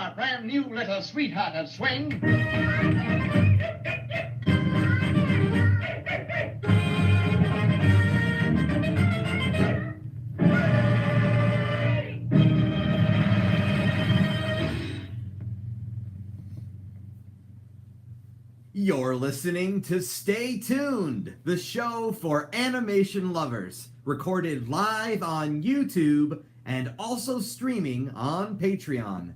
our brand new little sweethearted swing. You're listening to Stay Tuned, the show for animation lovers, recorded live on YouTube and also streaming on Patreon.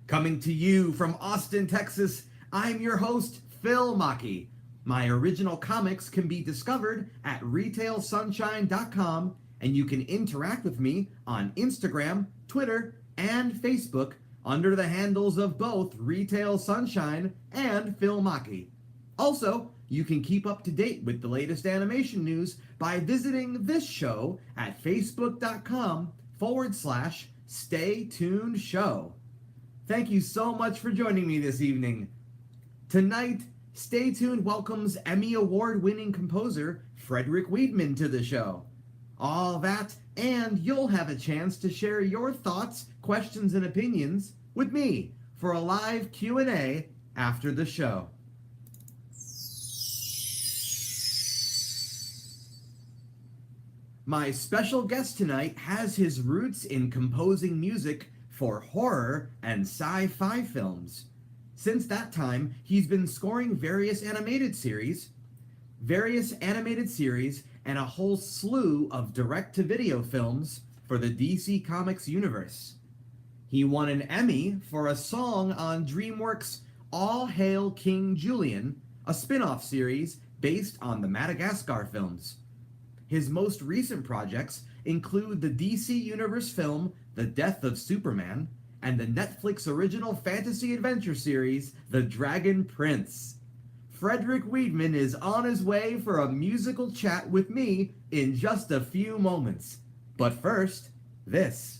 Coming to you from Austin, Texas, I'm your host, Phil Machi. My original comics can be discovered at retailsunshine.com, and you can interact with me on Instagram, Twitter, and Facebook under the handles of both Retail Sunshine and Phil Machi. Also, you can keep up to date with the latest animation news by visiting this show at facebook.com/Stay Tuned Show. Thank you so much for joining me this evening. Tonight, Stay Tuned welcomes Emmy Award-winning composer Frederik Wiedmann to the show. All that, and you'll have a chance to share your thoughts, questions, and opinions with me for a live Q&A after the show. My special guest tonight has his roots in composing music for horror and sci-fi films. Since that time, he's been scoring various animated series, and a whole slew of direct-to-video films for the DC Comics universe. He won an Emmy for a song on DreamWorks' All Hail King Julien, a spin-off series based on the Madagascar films. His most recent projects include the DC Universe film The Death of Superman and the Netflix original fantasy adventure series The Dragon Prince. Frederik Wiedmann is on his way for a musical chat with me in just a few moments. But first, this.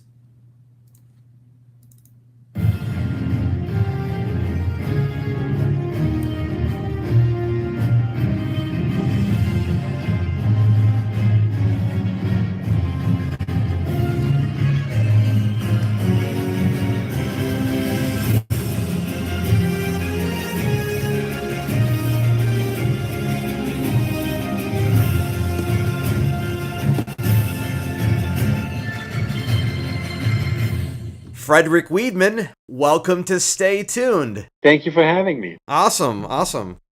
Frederik Wiedmann, welcome to Stay Tuned. Thank you for having me. Awesome.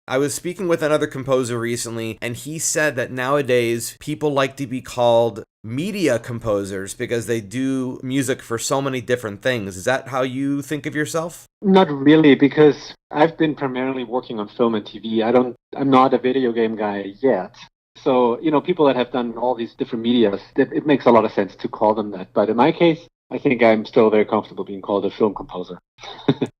I was speaking with another composer recently, and he said that nowadays people like to be called media composers because they do music for so many different things. Is that how you think of yourself? Not really, because I've been primarily working on film and TV. I'm not a video game guy yet. So, people that have done all these different medias, it makes a lot of sense to call them that. But in my case, I think I'm still very comfortable being called a film composer.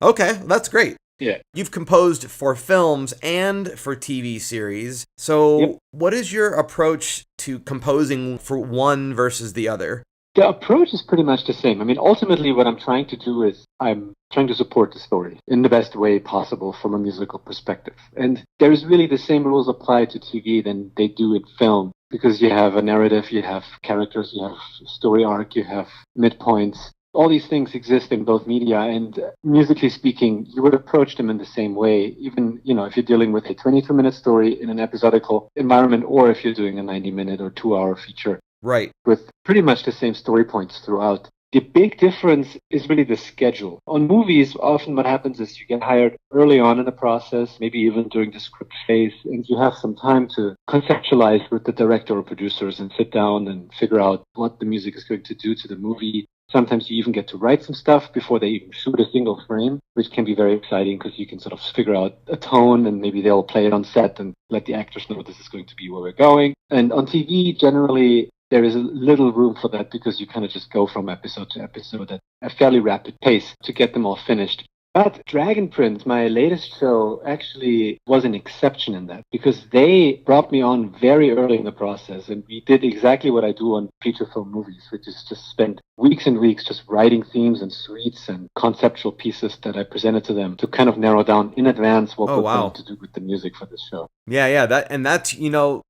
Okay, that's great. Yeah. You've composed for films and for TV series. So What is your approach to composing for one versus the other? The approach is pretty much the same. I mean, ultimately what I'm trying to do is I'm trying to support the story in the best way possible from a musical perspective. And there's really the same rules apply to TV than they do in film. Because you have a narrative, you have characters, you have story arc, you have midpoints. All these things exist in both media, and musically speaking, you would approach them in the same way, even, if you're dealing with a 22-minute story in an episodical environment, or if you're doing a 90-minute or 2-hour feature. Right. With pretty much the same story points throughout. The big difference is really the schedule. On movies, often what happens is you get hired early on in the process, maybe even during the script phase, and you have some time to conceptualize with the director or producers and sit down and figure out what the music is going to do to the movie. Sometimes you even get to write some stuff before they even shoot a single frame, which can be very exciting because you can sort of figure out a tone and maybe they'll play it on set and let the actors know this is going to be where we're going. And on TV, generally, there is a little room for that because you kind of just go from episode to episode at a fairly rapid pace to get them all finished. But Dragon Prince, my latest show, actually was an exception in that because they brought me on very early in the process and we did exactly what I do on feature film movies, which is just spend weeks and weeks just writing themes and suites and conceptual pieces that I presented to them to kind of narrow down in advance what we're going to do with the music for this show. Yeah, that's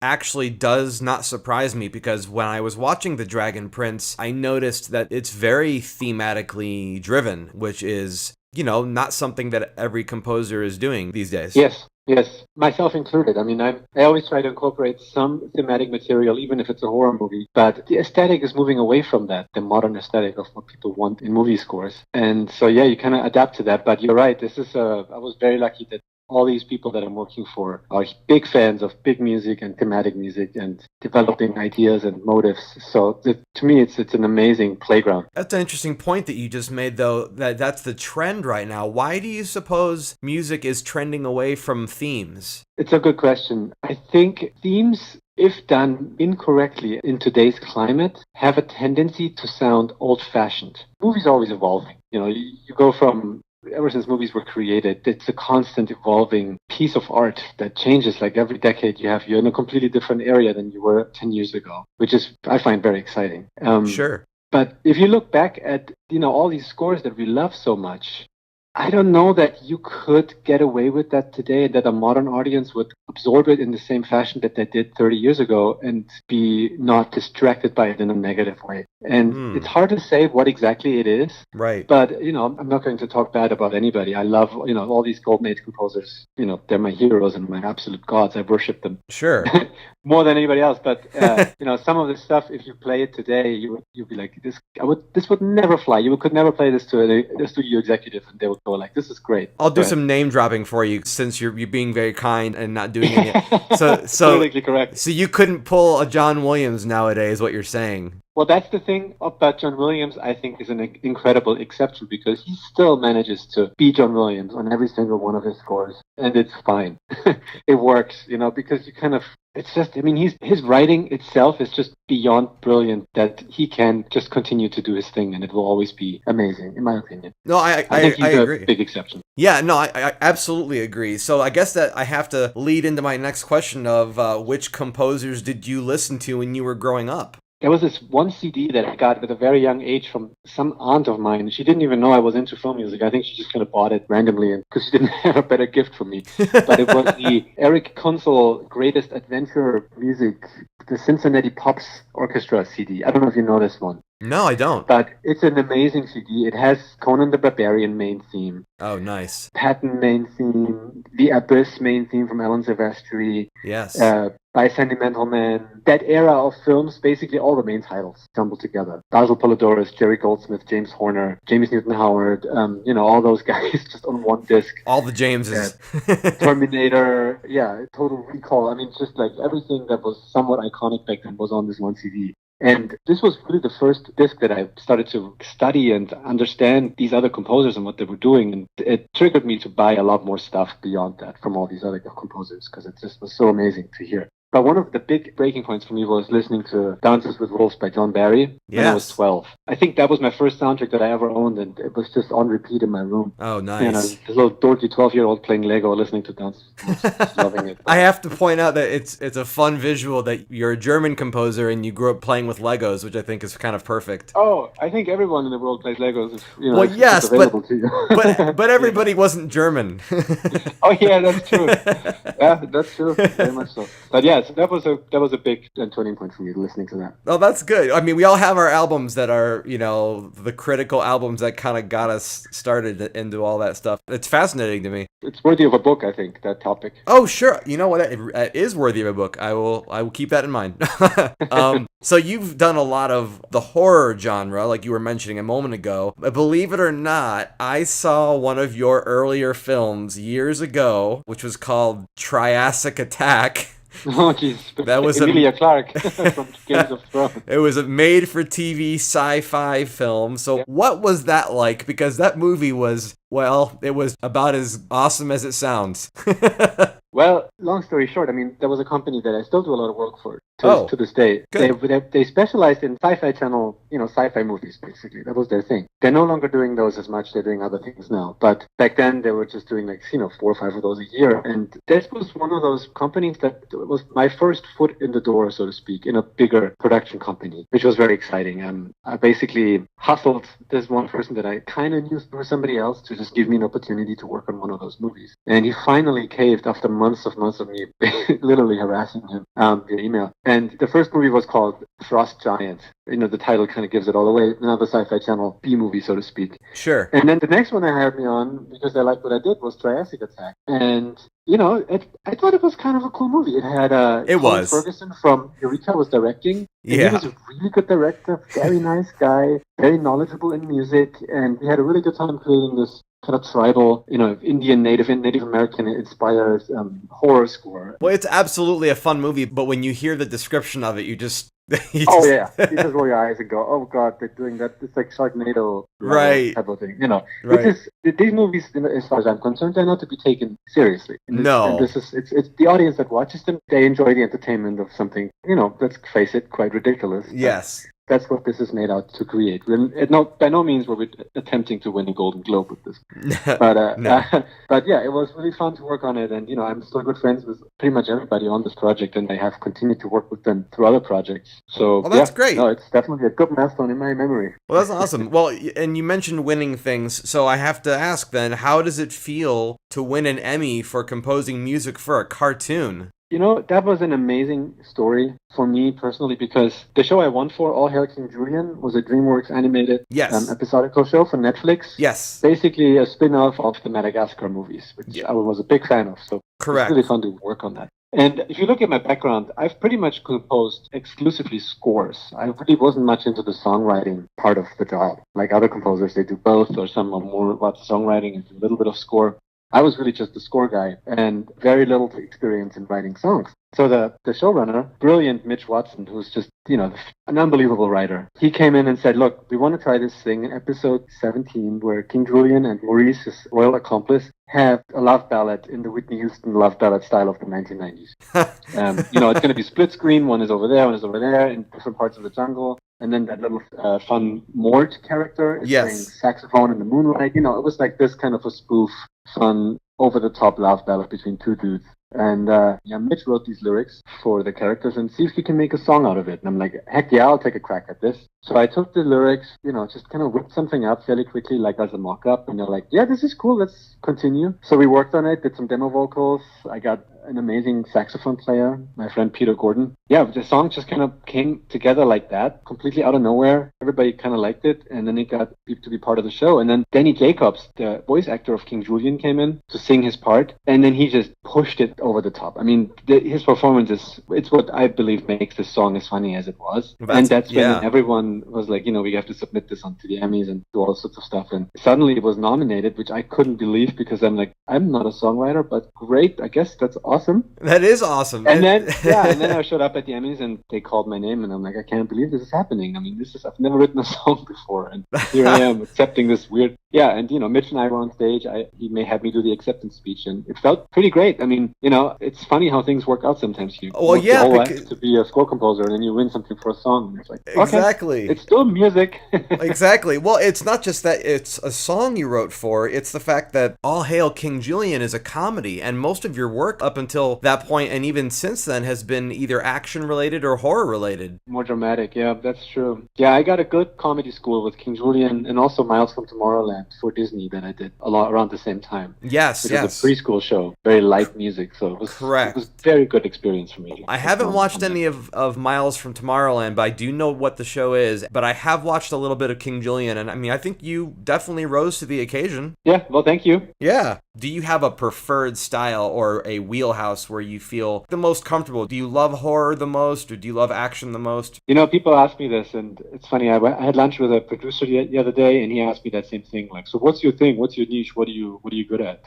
actually does not surprise me because when I was watching The Dragon Prince, I noticed that it's very thematically driven, which is not something that every composer is doing these days. Yes, myself included. I mean, I always try to incorporate some thematic material, even if it's a horror movie. But the aesthetic is moving away from that, the modern aesthetic of what people want in movie scores. And so, yeah, you kind of adapt to that. But you're right. I was very lucky that all these people that I'm working for are big fans of big music and thematic music and developing ideas and motives. So to me, it's an amazing playground. That's an interesting point that you just made, though, that's the trend right now. Why do you suppose music is trending away from themes? It's a good question. I think themes, if done incorrectly in today's climate, have a tendency to sound old-fashioned. Movies are always evolving. You go from ever since movies were created, it's a constant evolving piece of art that changes. Like every decade you're in a completely different area than you were 10 years ago, which is, I find, very exciting. Sure. But if you look back at, all these scores that we love so much, I don't know that you could get away with that today, that a modern audience would absorb it in the same fashion that they did 30 years ago and be not distracted by it in a negative way. And it's hard to say what exactly it is. Right. But, I'm not going to talk bad about anybody. I love, all these golden age composers. They're my heroes and my absolute gods. I worship them. Sure. More than anybody else. But, some of the stuff, if you play it today, you'd be like, this would never fly. You could never play this to a studio executive and they would go like, this is great. I'll do some name dropping for you since you're being very kind and not doing it. So Politically correct. So you couldn't pull a John Williams nowadays, what you're saying. Well, that's the thing about John Williams, I think, is an incredible exception because he still manages to be John Williams on every single one of his scores. And it's fine. It works, because it's just, his writing itself is just beyond brilliant that he can just continue to do his thing and it will always be amazing, in my opinion. No, I think he's agree. A big exception. Yeah, no, I absolutely agree. So I guess that I have to lead into my next question of which composers did you listen to when you were growing up? There was this one CD that I got at a very young age from some aunt of mine. She didn't even know I was into film music. I think she just kind of bought it randomly because she didn't have a better gift for me. But it was the Eric Kunzel Greatest Adventure Music, the Cincinnati Pops Orchestra CD. I don't know if you know this one. No, I don't. But it's an amazing CD. It has Conan the Barbarian main theme. Oh, nice. Patton main theme, The Abyss main theme from Alan Silvestri. Yes. By Sentimental Man. That era of films, basically all the main titles jumbled together. Basil Polidorus, Jerry Goldsmith, James Horner, James Newton Howard, all those guys just on one disc. All the Jameses. Terminator, Total Recall. Just like everything that was somewhat iconic back then was on this one CD. And this was really the first disc that I started to study and understand these other composers and what they were doing. And it triggered me to buy a lot more stuff beyond that from all these other composers because it just was so amazing to hear. But one of the big breaking points for me was listening to Dances with Wolves by John Barry when I was 12. I think that was my first soundtrack that I ever owned, and it was just on repeat in my room. Oh, nice. This little dorky 12-year-old playing Lego, listening to Dances with Wolves, just loving it. I have to point out that it's a fun visual that you're a German composer and you grew up playing with Legos, which I think is kind of perfect. Oh, I think everyone in the world plays Legos. Well, yes, available to you. but everybody wasn't German. Oh, yeah, that's true. Yeah, that's true. Very much so. But yeah, so that was a big turning point for me, listening to that. Oh, that's good. We all have our albums that are, the critical albums that kind of got us started into all that stuff. It's fascinating to me. It's worthy of a book, I think, that topic. Oh, sure. You know what? It is worthy of a book. I will keep that in mind. So you've done a lot of the horror genre, like you were mentioning a moment ago. Believe it or not, I saw one of your earlier films years ago, which was called Triassic Attack. Oh, jeez. That was Emilia Clarke from Games of Thrones. It was a made-for-TV sci-fi film. So what was that like? Because that movie was, it was about as awesome as it sounds. Well, long story short, there was a company that I still do a lot of work for to this day. They specialized in Sci-Fi Channel, sci-fi movies, basically. That was their thing. They're no longer doing those as much. They're doing other things now. But back then, they were just doing 4 or 5 of those a year. And this was one of those companies that was my first foot in the door, so to speak, in a bigger production company, which was very exciting. I basically hustled this one person that I kind of knew through somebody else to just give me an opportunity to work on one of those movies. And he finally caved after months of me literally harassing him via email. And the first movie was called Frost Giant. the title kind of gives it all away. Another Sci-Fi Channel B movie, so to speak. Sure. And then the next one they hired me on, because they liked what I did, was Triassic Attack. And, I thought it was kind of a cool movie. It had Colin Ferguson from Eureka was directing. And he was a really good director, very nice guy, very knowledgeable in music. And we had a really good time creating this kind of tribal, Indian, Native American inspired horror score. Well, it's absolutely a fun movie, but when you hear the description of it, you just you just roll your eyes and go, "Oh God, they're doing that." It's like Sharknado, right? Type of thing, Right. These movies, as far as I'm concerned, they're not to be taken seriously. No, it's the audience that watches them. They enjoy the entertainment of something, let's face it, quite ridiculous. Yes. That's what this is made out to create. By no means were we attempting to win a Golden Globe with this. But No. But yeah, it was really fun to work on it. And, I'm still good friends with pretty much everybody on this project. And I have continued to work with them through other projects. So that's great. No, it's definitely a good milestone in my memory. Well, that's awesome. Well, and you mentioned winning things. So I have to ask then, how does it feel to win an Emmy for composing music for a cartoon? That was an amazing story for me personally, because the show I won for, All Hail King Julien, was a DreamWorks animated episodical show for Netflix. Yes. Basically a spin-off of the Madagascar movies, which I was a big fan of. So correct. It's really fun to work on that. And if you look at my background, I've pretty much composed exclusively scores. I really wasn't much into the songwriting part of the job. Like other composers, they do both, or some are more about songwriting and do a little bit of score. I was really just the score guy and very little experience in writing songs. So the showrunner, brilliant Mitch Watson, who's just, an unbelievable writer, he came in and said, "Look, we want to try this thing in episode 17 where King Julien and Maurice, his royal accomplice, have a love ballad in the Whitney Houston love ballad style of the 1990s. It's going to be split screen. One is over there, one is over there in different parts of the jungle. And then that little fun Mort character is playing saxophone in the moonlight. It was like this kind of a spoof, fun, over-the-top love ballad between two dudes. And Mitch wrote these lyrics for the characters and see if you can make a song out of it. And I'm like, heck yeah, I'll take a crack at this. So I took the lyrics, just kind of whipped something up fairly quickly, like as a mock-up. And they're like, yeah, this is cool, let's continue. So we worked on it, did some demo vocals. I got an amazing saxophone player, my friend Peter Gordon. Yeah, the song just kind of came together like that, completely out of nowhere. Everybody kind of liked it, and then it got to be part of the show. And then Danny Jacobs, the voice actor of King Julien, came in to sing his part, and then he just pushed it over the top. I mean, his performance it's what I believe makes this song as funny as it was. And that's when everyone was like, we have to submit this onto the Emmys and do all sorts of stuff. And suddenly it was nominated, which I couldn't believe, because I'm like, I'm not a songwriter, but great, I guess that's awesome. That is awesome. And then I showed up at the Emmys and they called my name, and I'm like, I can't believe this is happening. I mean, I've never written a song before, and here I am accepting this weird. Yeah, and Mitch and I were on stage. He had me do the acceptance speech, and it felt pretty great. I mean, it's funny how things work out sometimes. You work your whole life to be a score composer, and then you win something for a song, and it's like, okay, exactly, it's still music. Exactly. Well, it's not just that it's a song you wrote for. It's the fact that All Hail King Julien is a comedy, and most of your work up until that point, and even since then, has been either action related or horror related. More dramatic, yeah, that's true. Yeah, I got a good comedy school with King Julien and also Miles from Tomorrowland for Disney that I did a lot around the same time. Yes, It was a preschool show, very light music, so it was correct. It was a very good experience for me. I haven't watched any of Miles from Tomorrowland, but I do know what the show is. But I have watched a little bit of King Julien, and I mean, I think you definitely rose to the occasion. Yeah, well, thank you. Yeah. Do you have a preferred style or a wheelhouse where you feel the most comfortable? Do you love horror the most, or do you love action the most? People ask me this, and it's funny. I had lunch with a producer the other day, and he asked me that same thing. Like, so what's your thing? What's your niche? What are you good at?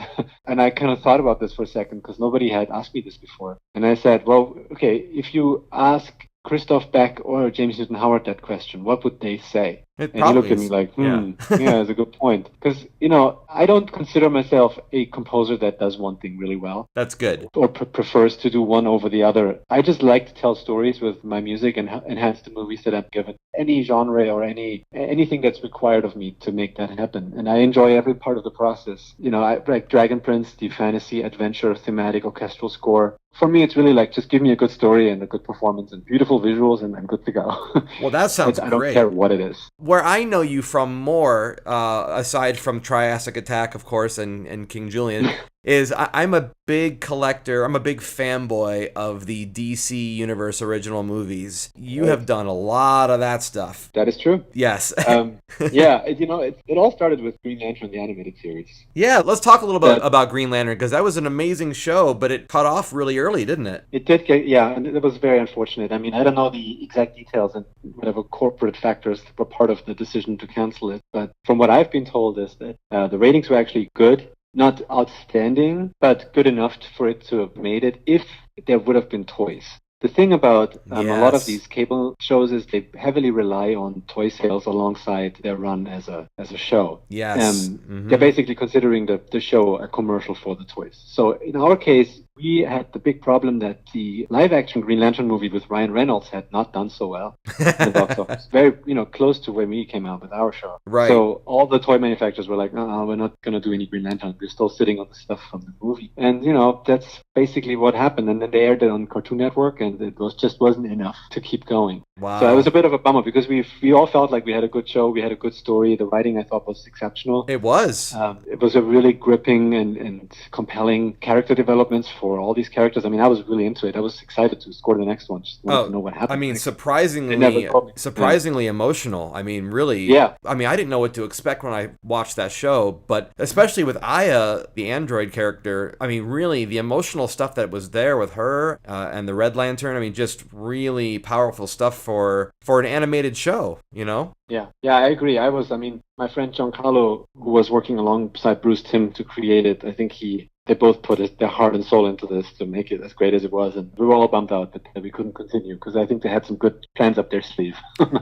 And I kind of thought about this for a second, because nobody had asked me this before. And I said, well, okay, if you ask Christoph Beck or James Newton Howard that question, what would they say? And he looked at me like, yeah, that's a good point. Because, I don't consider myself a composer that does one thing really well. That's good. Or prefers to do one over the other. I just like to tell stories with my music and enhance the movies that I'm given. Any genre or anything that's required of me to make that happen. And I enjoy every part of the process. I like Dragon Prince, the fantasy, adventure, thematic, orchestral score. For me, it's really like, just give me a good story and a good performance and beautiful visuals, and I'm good to go. Well, that sounds great. I don't care what it is. Where I know you from more, aside from Triassic Attack, of course, and King Julien, is I'm a big collector. I'm a big fanboy of the DC Universe original movies. You have done a lot of that stuff. That is true. Yes. Yeah, it all started with Green Lantern, the animated series. Yeah, let's talk a little bit about Green Lantern, because that was an amazing show, but it cut off really early, didn't it? It did get, yeah, and it was very unfortunate. I mean, I don't know the exact details and whatever corporate factors were part of the decision to cancel it, but from what I've been told is that the ratings were actually good. Not outstanding, but good enough for it to have made it if there would have been toys. The thing about a lot of these cable shows is they heavily rely on toy sales alongside their run as a show. Yes. They're basically considering the show a commercial for the toys. So in our case, we had the big problem that the live-action Green Lantern movie with Ryan Reynolds had not done so well in the box office. Very, close to when we came out with our show. Right. So all the toy manufacturers were like, no, we're not going to do any Green Lantern. We're still sitting on the stuff from the movie. And, that's basically what happened. And then they aired it on Cartoon Network, and it wasn't enough to keep going. Wow. So it was a bit of a bummer because we all felt like we had a good show, we had a good story. The writing I thought was exceptional. It was. It was a really gripping and compelling character developments for all these characters. I mean, I was really into it. I was excited to score the next one. Just wanted to know what happened. I mean, next. surprisingly emotional. I mean, really. Yeah. I mean, I didn't know what to expect when I watched that show, but especially with Aya, the android character. I mean, really, the emotional stuff that was there with her and the Red Lantern. I mean, just really powerful stuff for an animated show, Yeah, I agree. My friend Giancarlo, who was working alongside Bruce Timm to create it, I think they both put their heart and soul into this to make it as great as it was, and we were all bummed out that we couldn't continue because I think they had some good plans up their sleeve.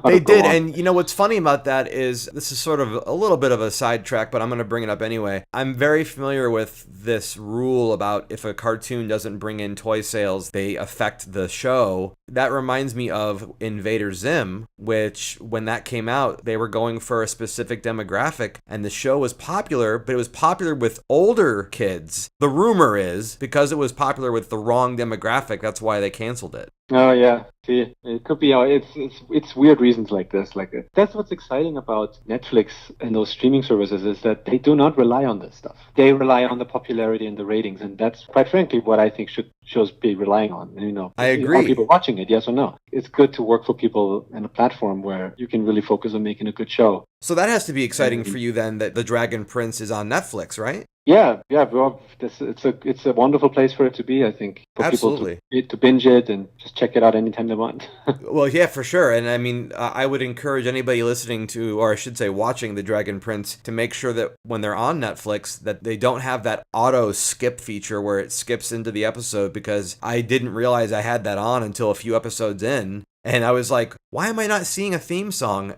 They did, and what's funny about that is, this is sort of a little bit of a sidetrack, but I'm going to bring it up anyway. I'm very familiar with this rule about if a cartoon doesn't bring in toy sales, they affect the show. That reminds me of Invader Zim, which when that came out, they were going for a specific demographic, and the show was popular, but it was popular with older kids. The rumor is, because it was popular with the wrong demographic, that's why they canceled it. Oh yeah, see, it could be. It's weird reasons like this. That's what's exciting about Netflix and those streaming services is that they do not rely on this stuff. They rely on the popularity and the ratings, and that's quite frankly what I think shows be relying on. I agree. Are people watching it? Yes or no? It's good to work for people in a platform where you can really focus on making a good show. So that has to be exciting for you then, that The Dragon Prince is on Netflix, right? Yeah. Well, it's a wonderful place for it to be. I think for Absolutely. people to binge it and just check it out anytime they want. Well, yeah, for sure. And I mean, I would encourage anybody listening to, or I should say watching The Dragon Prince, to make sure that when they're on Netflix, that they don't have that auto skip feature where it skips into the episode, because I didn't realize I had that on until a few episodes in. And I was like, why am I not seeing a theme song?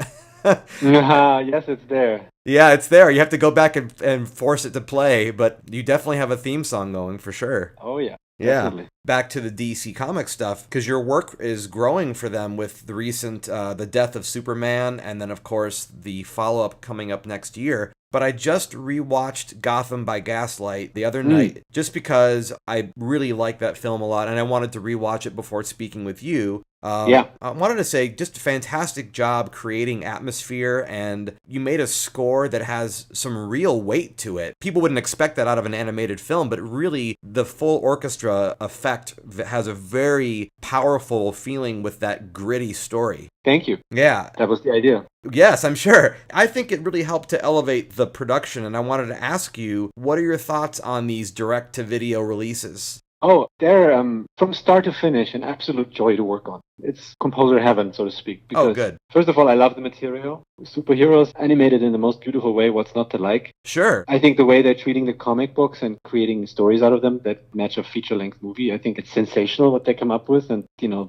Yes, it's there. Yeah, it's there. You have to go back and force it to play, but you definitely have a theme song going for sure. Oh, yeah. Yeah. Definitely. Back to the DC comic stuff, because your work is growing for them with the recent The Death of Superman, and then, of course, the follow-up coming up next year. But I just rewatched Gotham by Gaslight the other night, just because I really like that film a lot, and I wanted to rewatch it before speaking with you. I wanted to say, just a fantastic job creating atmosphere, and you made a score that has some real weight to it. People wouldn't expect that out of an animated film, but really the full orchestra effect has a very powerful feeling with that gritty story. Thank you. Yeah. That was the idea. Yes, I'm sure. I think it really helped to elevate the production, and I wanted to ask you, what are your thoughts on these direct-to-video releases? Oh, they're from start to finish an absolute joy to work on. It's composer heaven, so to speak. Because, good. First of all, I love the material. Superheroes animated in the most beautiful way. What's not to like? Sure. I think the way they're treating the comic books and creating stories out of them that match a feature-length movie, I think it's sensational what they come up with. And,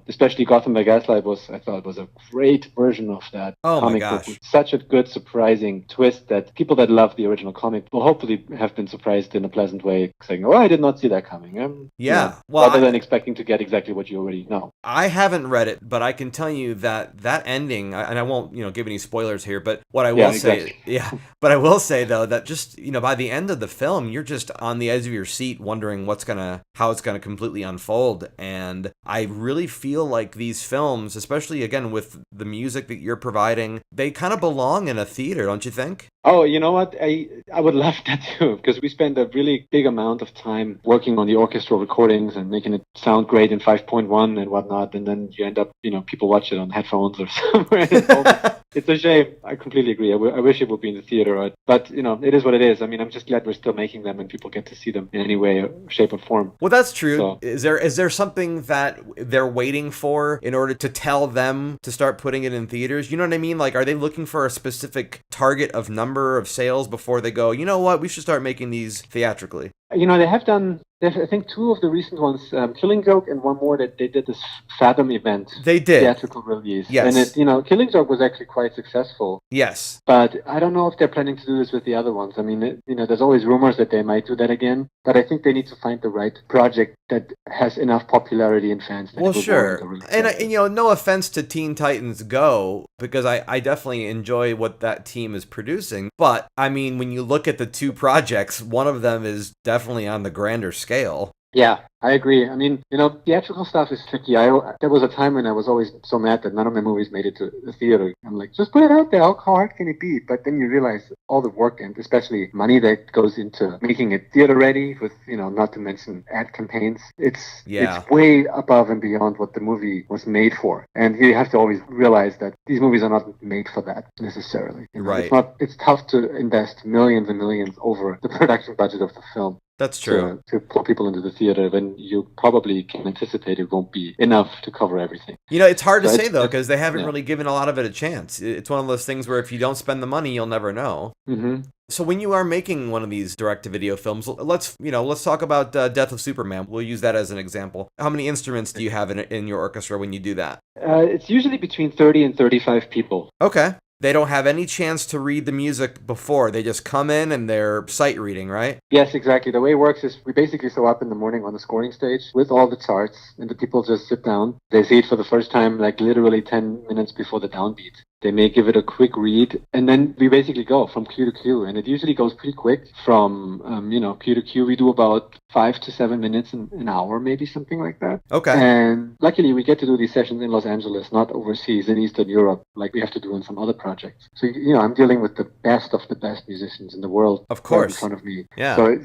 especially Gotham by Gaslight I thought was a great version of that comic book. With such a good, surprising twist that people that love the original comic will hopefully have been surprised in a pleasant way, saying, oh, I did not see that coming. Rather than expecting to get exactly what you already know. I haven't read it, but I can tell you that ending, and I won't, give any spoilers here, but what I will say, but I will say though that just, by the end of the film, you're just on the edge of your seat wondering how it's gonna completely unfold. And I really feel like these films, especially again with the music that you're providing, they kind of belong in a theater, don't you think? Oh, you know what? I would love that too, because we spend a really big amount of time working on the orchestral recordings and making it sound great in 5.1 and whatnot, and then you end up, people watch it on headphones or somewhere. And it's a shame. I completely agree. I wish it would be in the theater, but it is what it is. I mean, I'm just glad we're still making them and people get to see them in any way, shape, or form. Well, that's true. So, is there something that they're waiting for in order to tell them to start putting it in theaters? You know what I mean? Like, are they looking for a specific target of number of sales before they go, you know what, we should start making these theatrically? they have done, I think, two of the recent ones, Killing Joke and one more, that they did this Fathom event. They did. Theatrical release. Yes. And Killing Joke was actually quite successful. Yes. But I don't know if they're planning to do this with the other ones. I mean, there's always rumors that they might do that again. But I think they need to find the right project that has enough popularity and fans. Well, sure. And no offense to Teen Titans Go, because I definitely enjoy what that team is producing. But, I mean, when you look at the two projects, one of them is definitely on the grander scale. Yeah, I agree. I mean, theatrical stuff is tricky. There was a time when I was always so mad that none of my movies made it to the theater. I'm like, just put it out there. How hard can it be? But then you realize all the work and especially money that goes into making it theater ready with, not to mention ad campaigns. It's way above and beyond what the movie was made for. And you have to always realize that these movies are not made for that necessarily. Right. It's tough to invest millions and millions over the production budget of the film. That's true. To pull people into the theater when you probably can anticipate it won't be enough to cover everything. It's hard to say, though, because they haven't really given a lot of it a chance. It's one of those things where if you don't spend the money, you'll never know. Mm-hmm. So when you are making one of these direct-to-video films, let's talk about Death of Superman. We'll use that as an example. How many instruments do you have in your orchestra when you do that? It's usually between 30 and 35 people. Okay. They don't have any chance to read the music before. They just come in and they're sight reading, right? Yes, exactly. The way it works is we basically show up in the morning on the scoring stage with all the charts, and the people just sit down. They see it for the first time, like literally 10 minutes before the downbeat. They may give it a quick read, and then we basically go from cue to cue, and it usually goes pretty quick. From cue to cue, we do about 5 to 7 minutes in an hour, maybe something like that. Okay. And luckily, we get to do these sessions in Los Angeles, not overseas in Eastern Europe, like we have to do in some other projects. So I'm dealing with the best of the best musicians in the world, of course, right in front of me. Yeah. So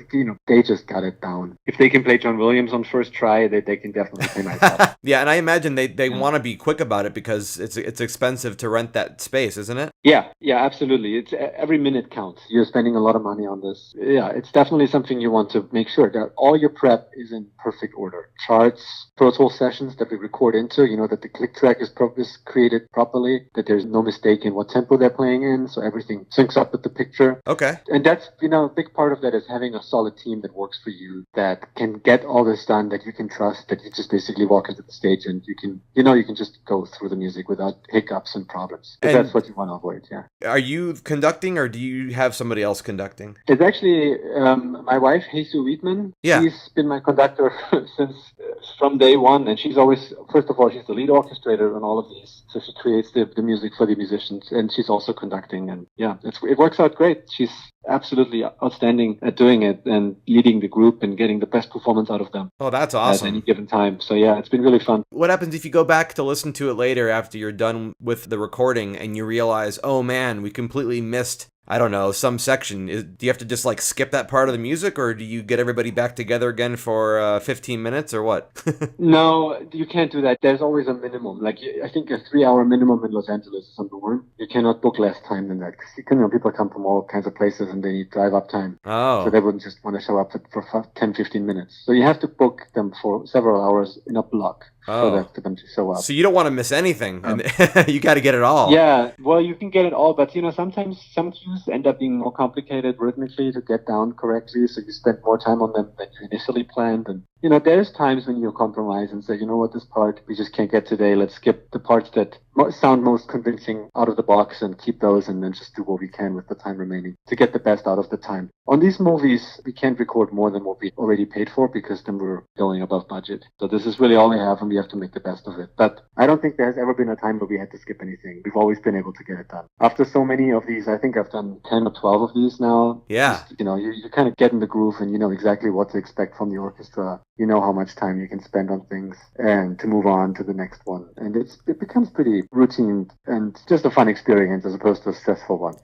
they just got it down. If they can play John Williams on first try, they can definitely play my stuff. Yeah, and I imagine they want to be quick about it because it's expensive to rent that space, isn't it? Yeah, absolutely. It's every minute counts. You're spending a lot of money on this. Yeah, it's definitely something you want to make sure that all your prep is in perfect order. Charts, Pro Tools sessions that we record into, that the click track is created properly, that there's no mistake in what tempo they're playing in, so everything syncs up with the picture. Okay. And that's, a big part of that is having a solid team that works for you, that can get all this done, that you can trust, that you just basically walk into the stage and you can just go through the music without hiccups and problems. And that's what you want to avoid, yeah. Are you conducting or do you have somebody else conducting? It's actually my wife, Hail Wiedmann. Yeah. She's been my conductor from day one, and she's always, first of all, she's the lead orchestrator on all of these. So she creates the music for the musicians, and she's also conducting, and yeah, it works out great. She's absolutely outstanding at doing it and leading the group and getting the best performance out of them. Oh, that's awesome. At any given time. So yeah, it's been really fun. What happens if you go back to listen to it later after you're done with the recording and you realize, oh man, we completely missed, I don't know, some section? Do you have to just skip that part of the music, or do you get everybody back together again for 15 minutes or what? No, you can't do that. There's always a minimum. I think a 3-hour minimum in Los Angeles is number one. You cannot book less time than that. Because people come from all kinds of places and they need drive-up time. Oh. So they wouldn't just want to show up for 10, 15 minutes. So you have to book them for several hours in a block. For them to show up. So you don't want to miss anything. And you got to get it all. Yeah, well, you can get it all, but sometimes some cues end up being more complicated rhythmically to get down correctly, so you spend more time on them than you initially planned. And there's times when you compromise and say, this part we just can't get today. Let's skip the parts that sound most convincing out of the box and keep those, and then just do what we can with the time remaining to get the best out of the time. On these movies, we can't record more than what we already paid for, because then we're going above budget. So this is really all we have, and we have to make the best of it. But I don't think there's ever been a time where we had to skip anything. We've always been able to get it done. After so many of these, I think I've done 10 or 12 of these now. Yeah. You kind of get in the groove and you know exactly what to expect from the orchestra. You know how much time you can spend on things and to move on to the next one. And it becomes pretty routine and just a fun experience as opposed to a stressful one.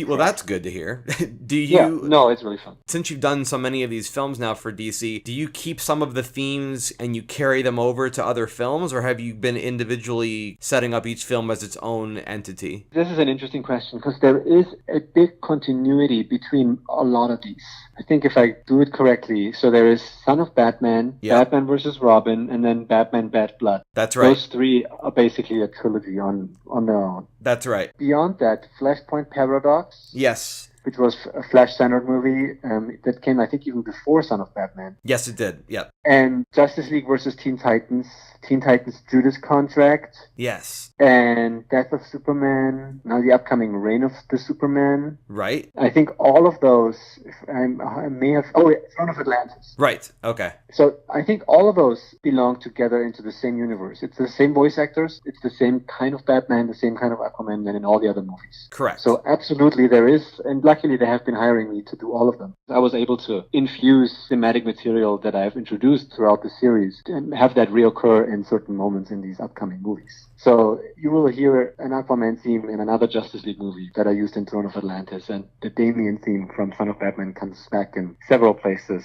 Well, that's good to hear. Do you? Yeah, no, it's really fun. Since you've done so many of these films now for DC, do you keep some of the themes and you carry them over to other films, or have you been individually setting up each film as its own entity? This is an interesting question because there is a big continuity between a lot of these. I think if I do it correctly, so there is Son of Batman, Batman versus Robin, and then Batman Bad Blood. That's right. Those three are basically a trilogy on their own. That's right. Beyond that, Flashpoint Paradox. Yes. Which was a Flash-centered movie that came, I think, even before Son of Batman. Yes, it did. Yep. And Justice League versus Teen Titans Judas Contract. Yes. And Death of Superman. Now the upcoming Reign of the Superman. Right. I think all of those, I may have... Oh, yeah, Throne of Atlantis. Right. Okay. So I think all of those belong together into the same universe. It's the same voice actors. It's the same kind of Batman, the same kind of Aquaman, and in all the other movies. Correct. So absolutely there is, and luckily they have been hiring me to do all of them. I was able to infuse thematic material that I've introduced throughout the series and have that reoccur in certain moments in these upcoming movies. So you will hear an Aquaman theme in another Justice League movie that I used in Throne of Atlantis, and the Damian theme from Son of Batman comes back in several places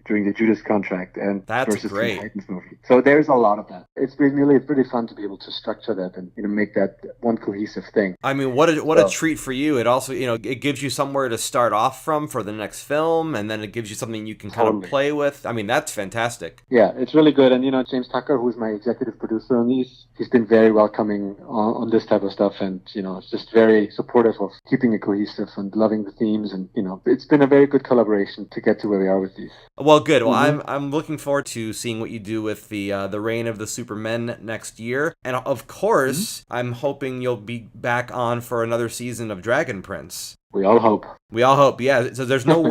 during the Judas Contract and versus the Titans movie. So there's a lot of that. It's pretty fun to be able to structure that and make that one cohesive thing. I mean, what a treat for you. It also, it gives you somewhere to start off from for the next film, and then it gives you something you can kind of play with. I mean, that's fantastic. Yeah, it's really good. And James Tucker, who's my executive producer on these, he's been very welcoming on this type of stuff, and it's just very supportive of keeping it cohesive and loving the themes, and it's been a very good collaboration to get to where we are with these. Well, good. Well, I'm looking forward to seeing what you do with the Reign of the Supermen next year, and of course, I'm hoping you'll be back on for another season of Dragon Prince. We all hope. We all hope, yeah. So there's no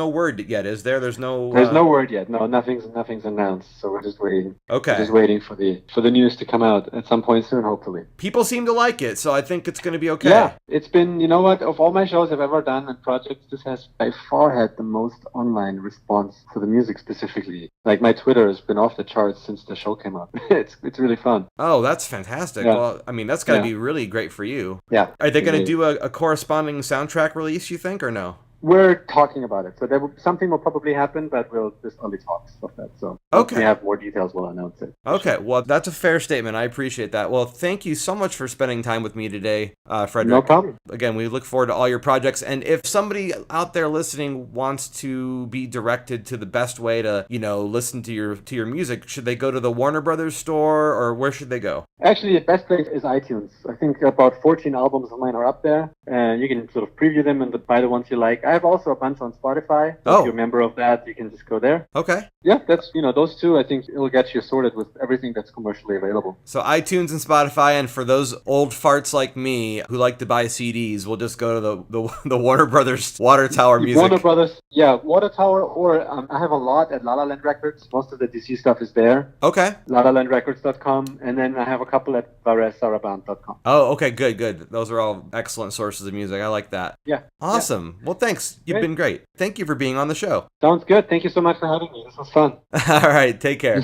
word yet, is there? There's no word yet. No, nothing's announced. So we're just waiting. Okay. We're just waiting for the news to come out at some point soon, hopefully. People seem to like it, so I think it's going to be okay. Yeah, it's been, of all my shows I've ever done and projects, this has by far had the most online response to the music specifically. Like my Twitter has been off the charts since the show came out. It's really fun. Oh, that's fantastic. Yeah. Well, I mean, that's got to be really great for you. Yeah. Are they going to do a corresponding soundtrack release, you think, or no? We're talking about it. So something will probably happen, but we'll just only talk of that. So once we have more details, we'll announce it. Okay. Sure. Well, that's a fair statement. I appreciate that. Well, thank you so much for spending time with me today, Frederik. No problem. Again, we look forward to all your projects. And if somebody out there listening wants to be directed to the best way to, listen to your music, should they go to the Warner Brothers store, or where should they go? Actually, the best place is iTunes. I think about 14 albums of mine are up there, and you can sort of preview them and buy the ones you like. I have also a bunch on Spotify. So if you're a member of that, you can just go there. Okay. Yeah, that's, those two, I think it'll get you sorted with everything that's commercially available. So iTunes and Spotify, and for those old farts like me who like to buy CDs, we'll just go to the Warner Brothers Water Tower music. Warner Brothers, yeah, Water Tower, or I have a lot at La La Land Records. Most of the DC stuff is there. Okay. LaLaLandRecords.com, and then I have a couple at VaresSaraband.com. Oh, okay, good. Those are all excellent sources of music. I like that. Yeah. Awesome. Yeah. Well, thanks. You've been great. Thank you for being on the show. Sounds good. Thank you so much for having me. This was fun. All right. Take care.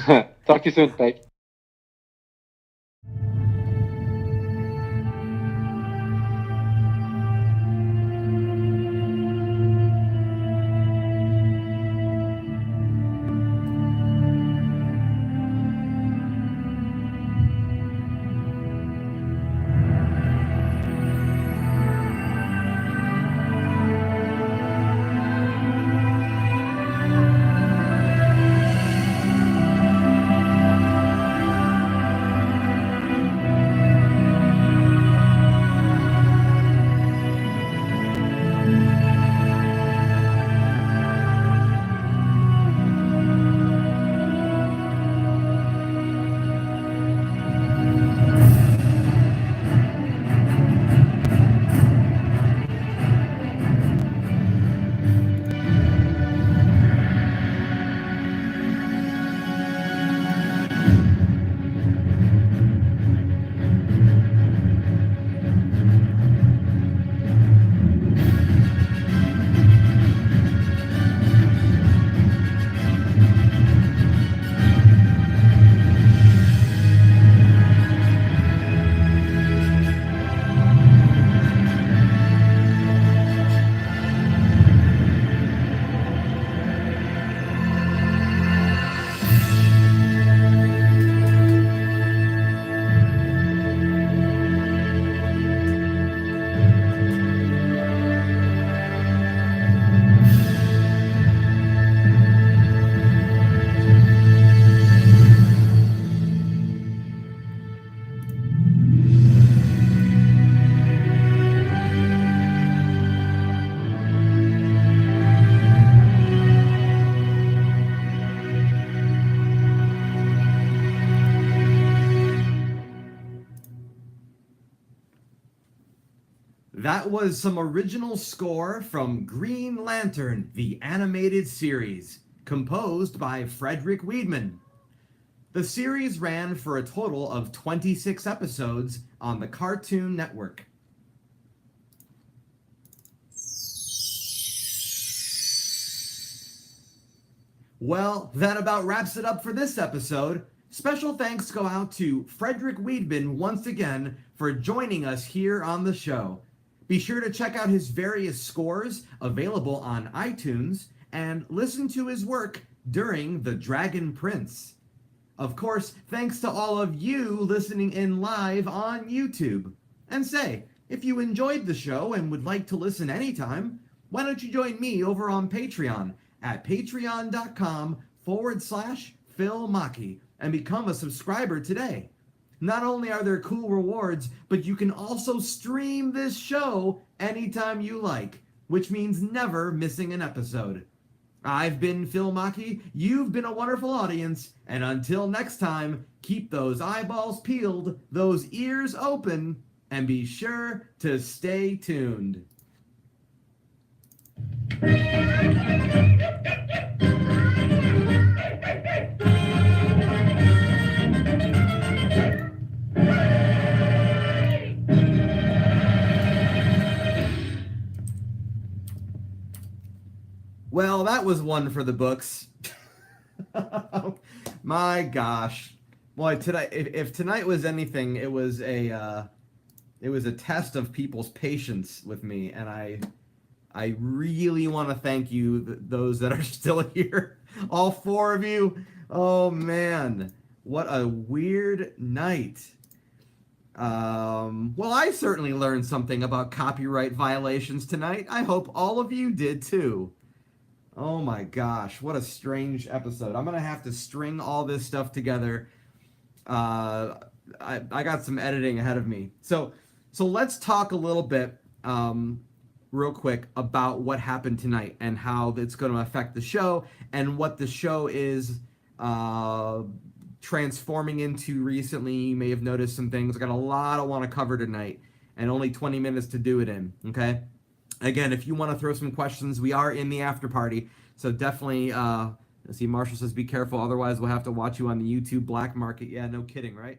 Talk to you soon. Bye. That was some original score from Green Lantern, the animated series, composed by Frederik Wiedmann. The series ran for a total of 26 episodes on the Cartoon Network. Well, that about wraps it up for this episode. Special thanks go out to Frederik Wiedmann once again for joining us here on the show. Be sure to check out his various scores available on iTunes and listen to his work during The Dragon Prince. Of course, thanks to all of you listening in live on YouTube. And say, if you enjoyed the show and would like to listen anytime, why don't you join me over on Patreon at patreon.com/Phil Machi and become a subscriber today. Not only are there cool rewards, but you can also stream this show anytime you like, which means never missing an episode. I've been Phil Machi, you've been a wonderful audience, and until next time, keep those eyeballs peeled, those ears open, and be sure to stay tuned. Well, that was one for the books. My gosh. Boy, tonight, if tonight was anything, it was a test of people's patience with me, and I really want to thank you, those that are still here, all four of you. Oh man, what a weird night. Well, I certainly learned something about copyright violations tonight. I hope all of you did too. Oh my gosh, what a strange episode. I'm gonna have to string all this stuff together. I got some editing ahead of me. So let's talk a little bit, real quick, about what happened tonight and how it's going to affect the show and what the show is transforming into recently. You may have noticed some things. I got a lot I want to cover tonight and only 20 minutes to do it in, okay? Again, if you want to throw some questions, we are in the after party, so definitely, see, Marshall says be careful, otherwise we'll have to watch you on the YouTube black market. Yeah, no kidding, right?